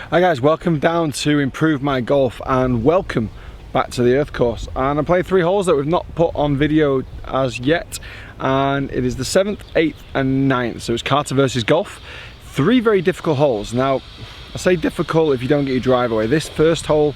Hi guys, welcome down to Improve My Golf and welcome back to the Earth course. And I'm playing 3 holes that we've not put on video as yet, and it is the 7th, 8th and 9th. So it's Carter versus Golf. 3 very difficult holes. Now, I say difficult if you don't get your drive away. This first hole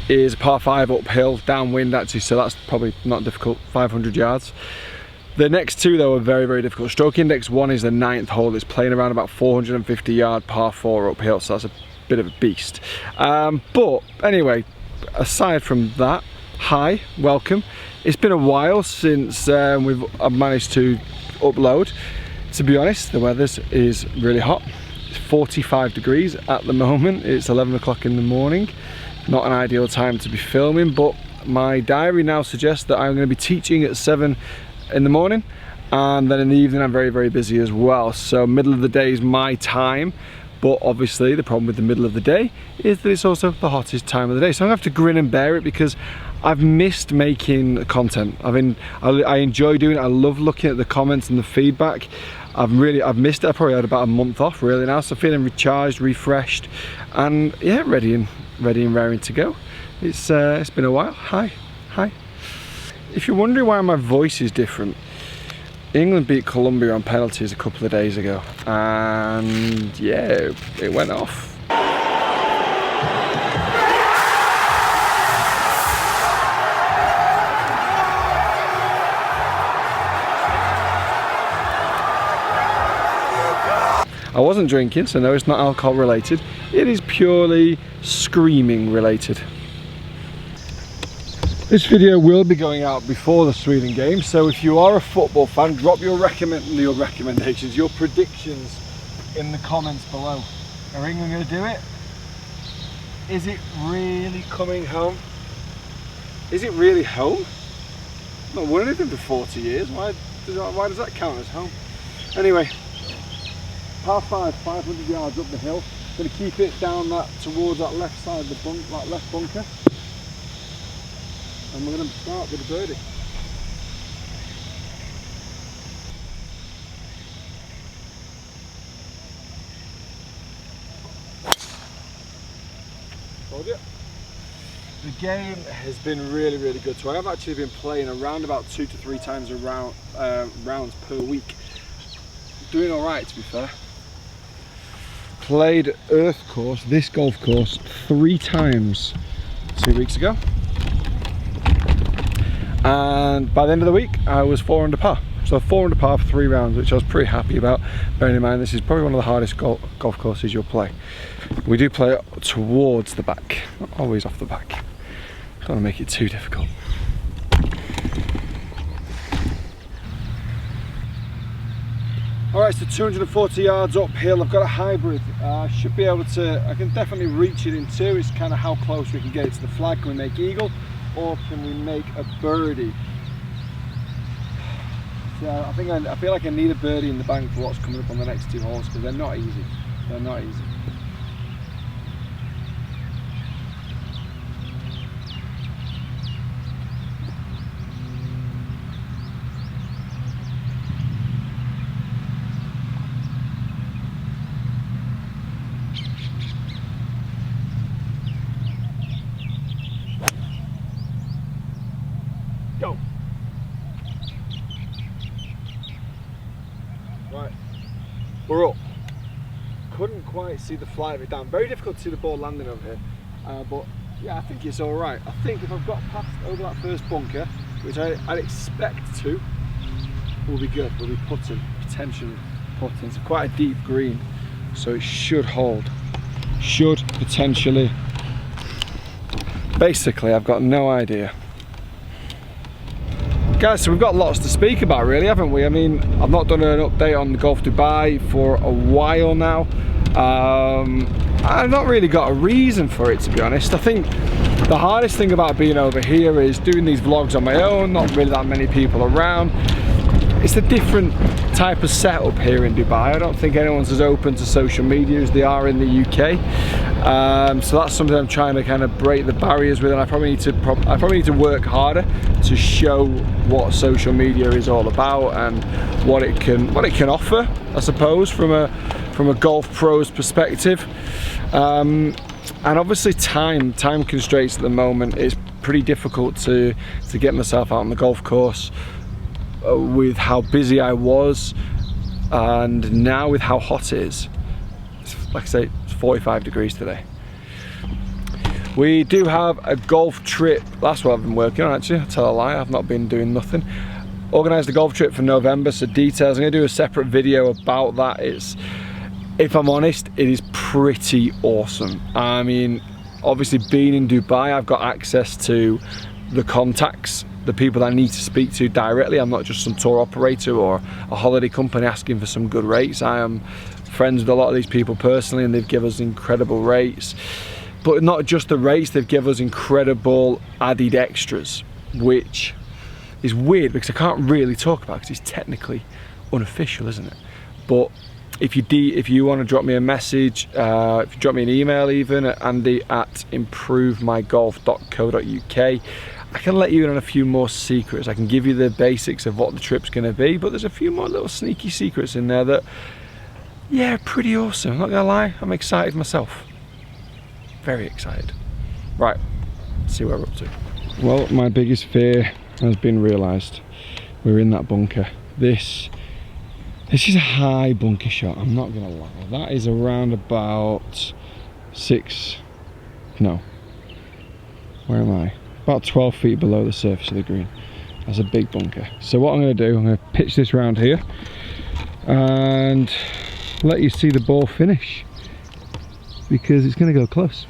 is a par 5 uphill, downwind actually, so that's probably not difficult, 500 yards. The next 2 though are very, very difficult. Stroke index 1 is the 9th hole. It's playing around about 450 yard par 4 uphill, so that's a bit of a beast. But anyway, aside from that, hi, welcome. It's been a while since I've managed to upload. To be honest, the weather is really hot. It's 45 degrees at the moment. It's 11 o'clock in the morning. Not an ideal time to be filming, but my diary now suggests that I'm going to be teaching at 7 in the morning, and then in the evening I'm very, very busy as well. So middle of the day is my time. But obviously the problem with the middle of the day is that it's also the hottest time of the day. So I'm gonna have to grin and bear it because I've missed making content. I enjoy doing it. I love looking at the comments and the feedback. I've missed it. I probably had about a month off really now. So feeling recharged, refreshed, and yeah, ready and raring to go. It's been a while. Hi. If you're wondering why my voice is different, England beat Colombia on penalties a couple of days ago, and yeah, it went off. I wasn't drinking, so no, it's not alcohol related. It is purely screaming related. This video will be going out before the Sweden game, so if you are a football fan, drop your recommendations, your predictions in the comments below. Are England going to do it? Is it really coming home? Is it really home? Not won anything for 40 years. Why does that count as home? Anyway, par 5, 500 yards up the hill. Going to keep it down towards that left side of the that left bunker. And we're going to start with a birdie. Told you. The game has been really, really good. So I have actually been playing around about 2 to 3 times around rounds per week. Doing all right, to be fair. Played Earth course, this golf course, 3 times 2 weeks ago. And by the end of the week I was 4 under par, so 4 under par for 3 rounds, which I was pretty happy about, bearing in mind this is probably one of the hardest golf courses you'll play. We do play it towards the back, not always off the back. Don't want to make it too difficult. Alright, so 240 yards uphill. I've got a hybrid. I should be able to, I can definitely reach it in 2. It's kind of how close we can get it to the flag. Can we make eagle? Or can we make a birdie? So I feel like I need a birdie in the bank for what's coming up on the next 2 holes, because they're not easy. They're not easy. Go. Right, we're up. Couldn't quite see the flight of it down. Very difficult to see the ball landing over here. But yeah, I think it's all right. I think if I've got past over that first bunker, which I'd expect to, we'll be good. We'll be putting, potentially putting. It's quite a deep green, so it should hold. Should potentially. Basically, I've got no idea. Guys, so we've got lots to speak about really, haven't we? I mean, I've not done an update on the Golf Dubai for a while now. I've not really got a reason for it, to be honest. I think the hardest thing about being over here is doing these vlogs on my own, not really that many people around. It's a different type of setup here in Dubai. I don't think anyone's as open to social media as they are in the UK. So that's something I'm trying to kind of break the barriers with, and I probably need to work harder to show what social media is all about and what it can offer, I suppose, from a golf pro's perspective. And obviously time constraints at the moment. It's pretty difficult to get myself out on the golf course with how busy I was, and now with how hot it is. Like I say, it's 45 degrees today. We do have a golf trip. That's what I've been working on, actually. I'll tell a lie, I've not been doing nothing. Organised a golf trip for November, so details. I'm going to do a separate video about that. If I'm honest, it is pretty awesome. I mean, obviously being in Dubai, I've got access to the contacts, the people that I need to speak to directly. I'm not just some tour operator or a holiday company asking for some good rates. I am friends with a lot of these people personally, and they've given us incredible rates. But not just the rates, they've given us incredible added extras, which is weird because I can't really talk about it because it's technically unofficial, isn't it? But if you want to drop me a message, if you drop me an email even at andy@improvemygolf.co.uk, I can let you in on a few more secrets. I can give you the basics of what the trip's going to be, but there's a few more little sneaky secrets in there that, yeah, pretty awesome. I'm not going to lie, I'm excited myself. Very excited. Right, let's see where we're up to. Well, my biggest fear has been realised. We're in that bunker. This is a high bunker shot, I'm not gonna lie. That is around about where am I? About 12 feet below the surface of the green. That's a big bunker. So what I'm gonna do, I'm gonna pitch this round here and let you see the ball finish, because it's gonna go close.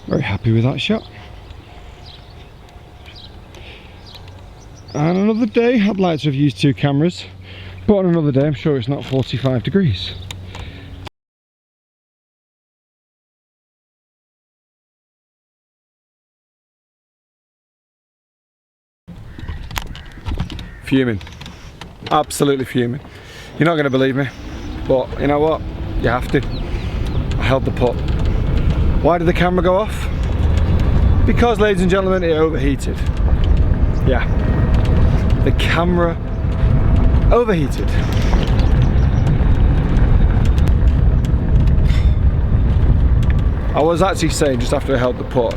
Very happy with that shot. And another day, I'd like to have used 2 cameras, but on another day I'm sure it's not 45 degrees. Fuming, absolutely fuming. You're not going to believe me, but you know what, you have to. I held the putt. Why did the camera go off? Because, ladies and gentlemen, it overheated. Yeah, the camera overheated. I was actually saying just after I held the putt,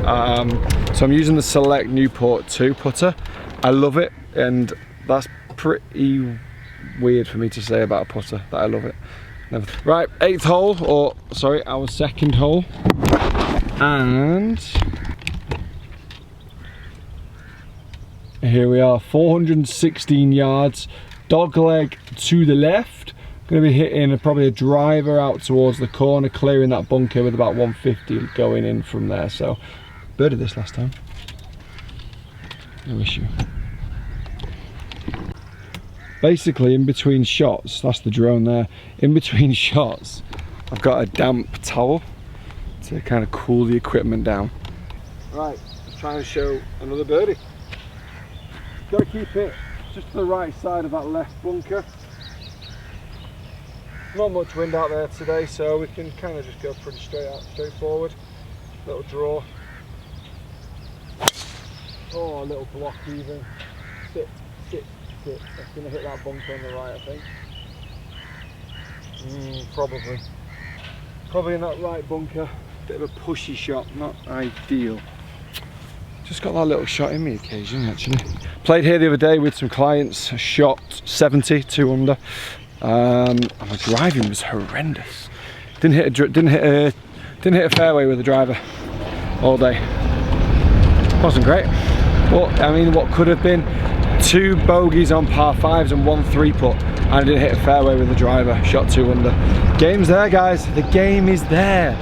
so I'm using the Select Newport 2 putter. I love it, and that's pretty weird for me to say about a putter, that I love it. Right, 8th hole, or sorry, our 2nd hole. And here we are, 416 yards, dog leg to the left. Going to be hitting probably a driver out towards the corner, clearing that bunker with about 150 going in from there. So, birded this last time, no issue. Basically, in between shots, that's the drone there, in between shots, I've got a damp towel to kind of cool the equipment down. Right, let's try and show another birdie. Got to keep it just to the right side of that left bunker. Not much wind out there today, so we can kind of just go pretty straight forward. Little draw. Oh, a little block even. Sit. That's going to hit that bunker on the right, I think. Probably in that right bunker. Bit of a pushy shot, not ideal. Just got that little shot in me occasionally, actually. Played here the other day with some clients, shot 70, 2 under. And my driving was horrendous. Didn't hit a fairway with the driver all day. Wasn't great. But I mean, what could have been 2 bogeys on par 5s and 1 3-putt, and I didn't hit a fairway with the driver. Shot 2 under. Game's there, guys. The game is there.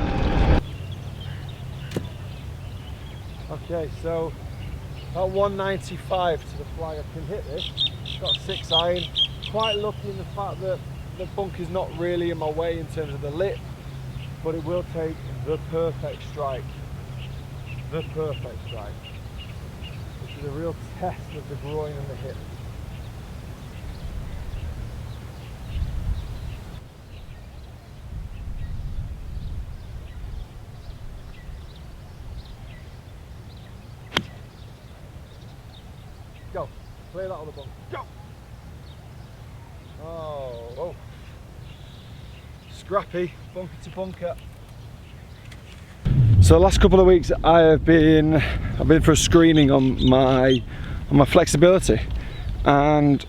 Okay, so at 195 to the flag, I can hit this. Got 6 iron. Quite lucky in the fact that the bunker's not really in my way in terms of the lip, but it will take the perfect strike. The perfect strike. Which is a real test of the groin and the hip. Go. Clear that other bunker. Go. Oh. Scrappy, bunker to bunker. So the last couple of weeks I've been for a screening on my flexibility, and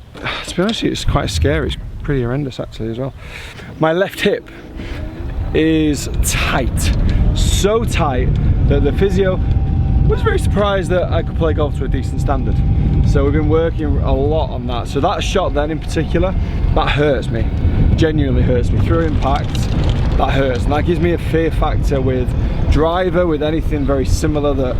to be honest, it's quite scary. It's pretty horrendous actually as well. My left hip is tight, so tight that the physio was very surprised that I could play golf to a decent standard. So we've been working a lot on that. So that shot then in particular, that hurts me, genuinely hurts me. Through impact, that hurts, and that gives me a fear factor with driver, with anything very similar, that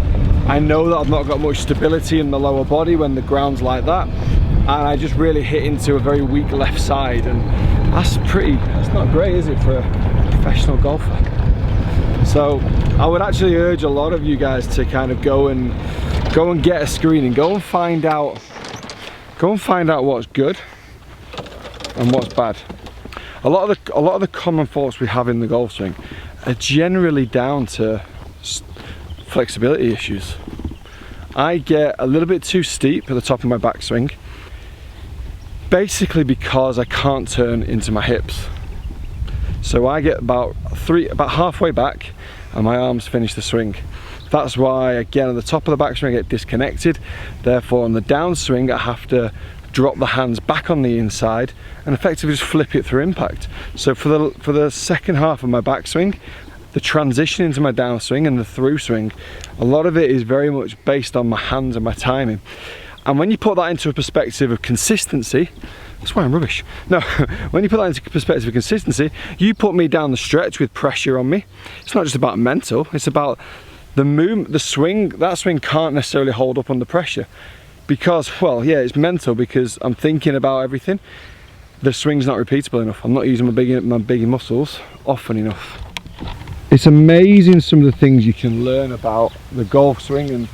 I know that I've not got much stability in the lower body when the ground's like that, and I just really hit into a very weak left side, and that's not great, is it, for a professional golfer? So I would actually urge a lot of you guys to kind of go and get a screening, go and find out what's good and what's bad. A lot of the common faults we have in the golf swing are generally down to flexibility issues. I get a little bit too steep at the top of my backswing, basically because I can't turn into my hips. So I get about halfway back and my arms finish the swing. That's why, again, at the top of the backswing I get disconnected. Therefore on the downswing I have to drop the hands back on the inside and effectively just flip it through impact. So for the second half of my backswing, the transition into my downswing and the through swing, a lot of it is very much based on my hands and my timing. And when you put that into a perspective of consistency, that's why I'm rubbish. No, when you put that into perspective of consistency, you put me down the stretch with pressure on me. It's not just about mental, it's about the movement, the swing. That swing can't necessarily hold up under pressure because, well, yeah, it's mental because I'm thinking about everything. The swing's not repeatable enough. I'm not using my biggie muscles often enough. It's amazing some of the things you can learn about the golf swing and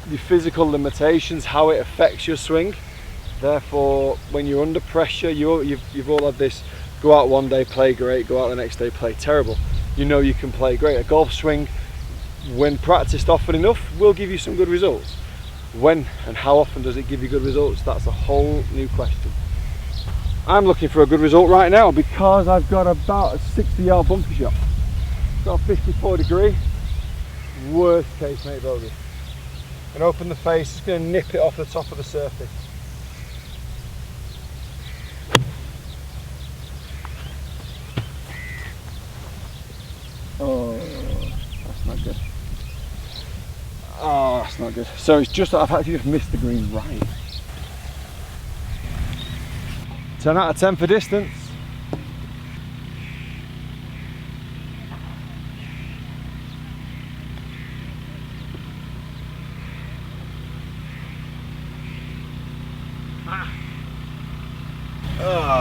your physical limitations, how it affects your swing. Therefore, when you're under pressure, you've all had this: go out one day, play great; go out the next day, play terrible. You know you can play great. A golf swing, when practiced often enough, will give you some good results. When and how often does it give you good results? That's a whole new question. I'm looking for a good result right now because I've got about a 60-yard bunker shot. Got a 54 degree, worst case mate bogey. And open the face, just going to nip it off the top of the surface. Oh, that's not good. Oh, that's not good. So it's just that I've actually just missed the green right. 10 out of 10 for distance.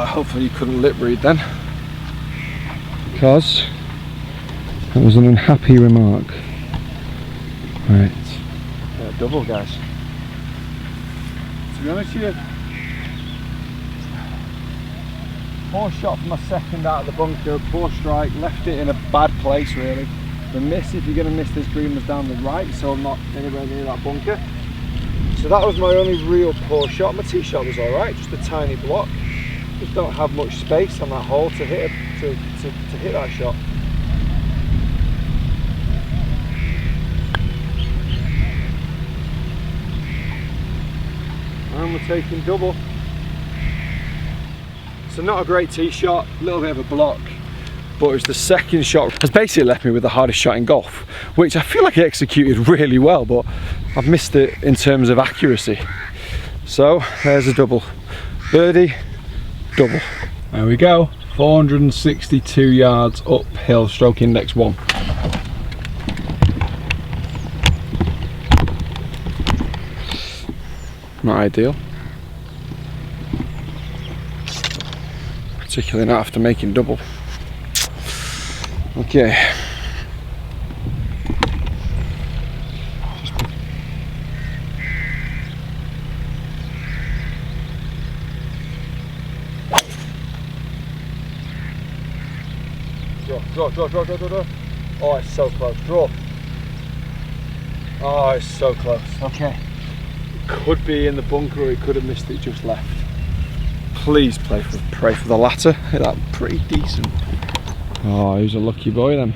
Hopefully you couldn't lip read then, because that was an unhappy remark. Right, yeah, double, guys. To be honest with you, poor shot from my second out of the bunker, poor strike, left it in a bad place really. The miss, if you're going to miss this green, was down the right, so I'm not anywhere near that bunker. So that was my only real poor shot. My tee shot was alright, just a tiny block. Just don't have much space on that hole to hit that shot. And we're taking double. So not a great tee shot, a little bit of a block, but it was the second shot has basically left me with the hardest shot in golf, which I feel like I executed really well, but I've missed it in terms of accuracy. So there's a double. Birdie, double. There we go, 462 yards uphill, stroke index 1. Not ideal. Particularly not after making double. Okay. Draw. Oh, it's so close. Draw. Oh, it's so close. Okay. could be in the bunker or he could have missed it just left. Please pray for the latter. Hit that pretty decent. Oh, who's a lucky boy then?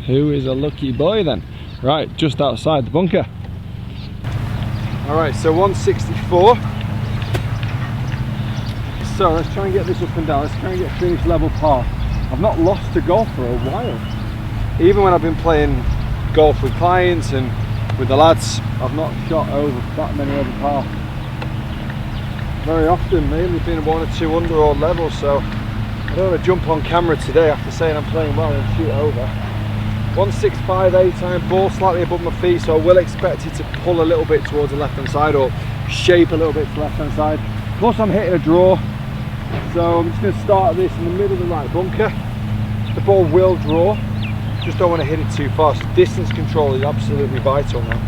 Who is a lucky boy then? Right, just outside the bunker. Alright, so 164. So let's try and get this up and down. Let's try and get finished level par. I've not lost to golf for a while. Even when I've been playing golf with clients and with the lads, I've not shot over that many over par. Very often, mainly been 1 or 2 under or level, so I don't want to jump on camera today after saying I'm playing well and shoot over. 165 8-iron, ball slightly above my feet, so I will expect it to pull a little bit towards the left hand side or shape a little bit to the left hand side. Plus I'm hitting a draw, so I'm just going to start this in the middle of the right bunker. The ball will draw, just don't want to hit it too far, so distance control is absolutely vital now.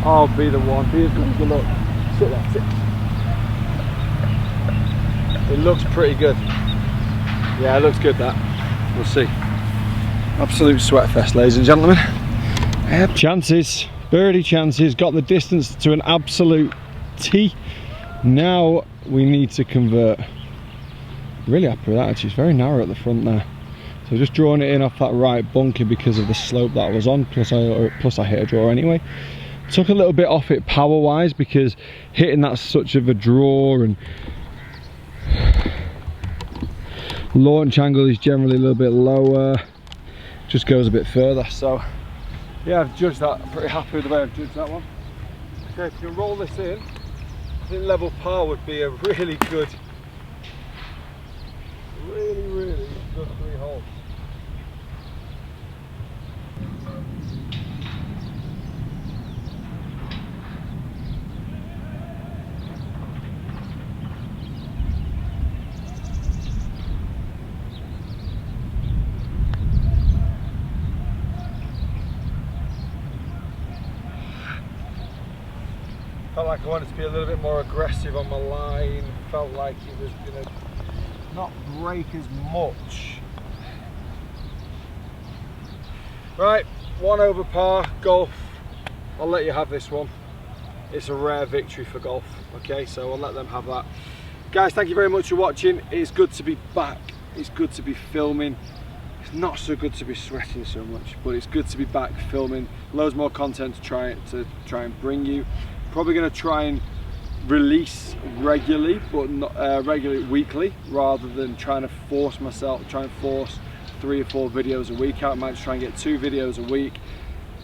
I'll be the one, be as good as you look. Sit there, sit. It looks pretty good. Yeah, it looks good, that. We'll see. Absolute sweat fest, ladies and gentlemen. Chances, birdie chances, got the distance to an absolute T. Now we need to convert. Really happy with that actually, it's very narrow at the front there. So just drawing it in off that right bunker because of the slope that I was on, plus I hit a draw anyway. Took a little bit off it power wise because hitting that such of a draw and launch angle is generally a little bit lower, just goes a bit further. So yeah, I've judged that. I'm pretty happy with the way I've judged that one. Okay, if you can roll this in, I think level par would be a really good 3 holes. Felt like I wanted to be a little bit more aggressive on my line, felt like it was going to not break as much. Right, 1 over par, golf. I'll let you have this one. It's a rare victory for golf, okay, so I'll let them have that. Guys, thank you very much for watching. It's good to be back, it's good to be filming. It's not so good to be sweating so much, but it's good to be back filming. Loads more content to try and bring you. Probably going to try and release regularly, but not regularly, weekly, rather than trying to force myself, try and force 3 or 4 videos a week out. I might just try and get 2 videos a week,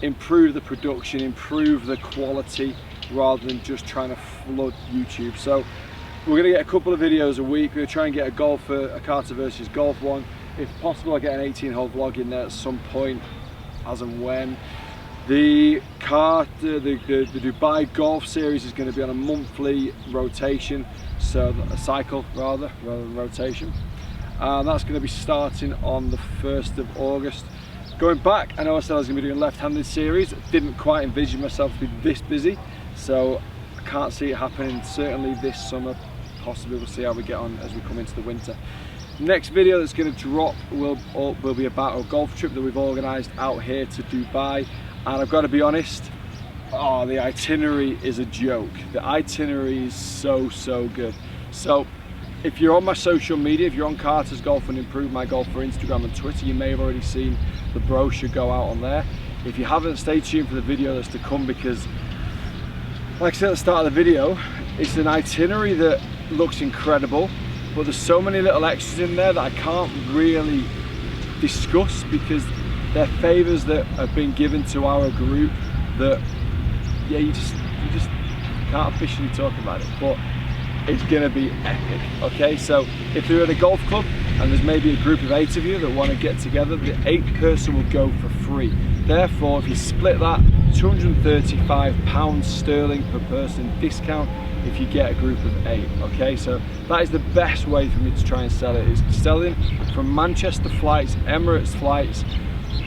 improve the production, improve the quality, rather than just trying to flood YouTube. So we're going to get a couple of videos a week. We're going to try and get a Carter versus golf one. If possible, I'll get an 18-hole vlog in there at some point, as and when. The Dubai Golf Series is going to be on a monthly rotation, so a cycle rather than rotation. And that's going to be starting on the 1st of August. Going back, I know I said I was going to be doing left-handed series. Didn't quite envision myself to be this busy, so I can't see it happening certainly this summer. Possibly we'll see how we get on as we come into the winter. Next video that's going to drop will be about a golf trip that we've organised out here to Dubai. And I've got to be honest, the itinerary is a joke. The itinerary is so good. So if you're on my social media, if you're on Carter's Golf and Improve My Golf for Instagram and Twitter, you may have already seen the brochure go out on there. If you haven't, stay tuned for the video that's to come, because like I said at the start of the video, it's an itinerary that looks incredible, but there's so many little extras in there that I can't really discuss because they're favours that have been given to our group that, yeah, you just can't officially talk about it, but it's gonna be epic. Okay, so if you're at a golf club and there's maybe a group of 8 of you that want to get together, the 8th person will go for free. Therefore, if you split that, £235 sterling per person discount if you get a group of 8. Okay, so that is the best way for me to try and sell it, is selling from Manchester flights, Emirates flights,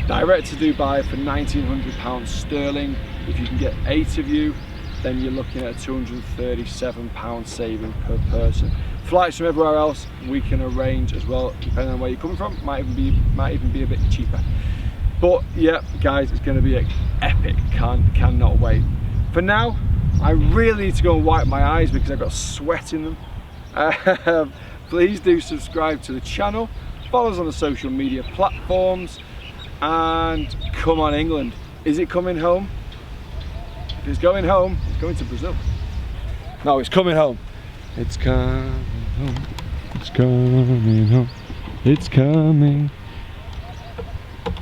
direct to Dubai for £1,900 sterling. If you can get 8 of you, then you're looking at a £237 saving per person. Flights from everywhere else we can arrange as well, depending on where you're coming from. Might even be a bit cheaper. But yeah, guys, it's going to be epic. Cannot wait. For now, I really need to go and wipe my eyes because I've got sweat in them. Please do subscribe to the channel, follow us on the social media platforms, and come on England. Is it coming home? If it's going home, it's going to Brazil. No, it's coming home. It's coming home. It's coming home. It's coming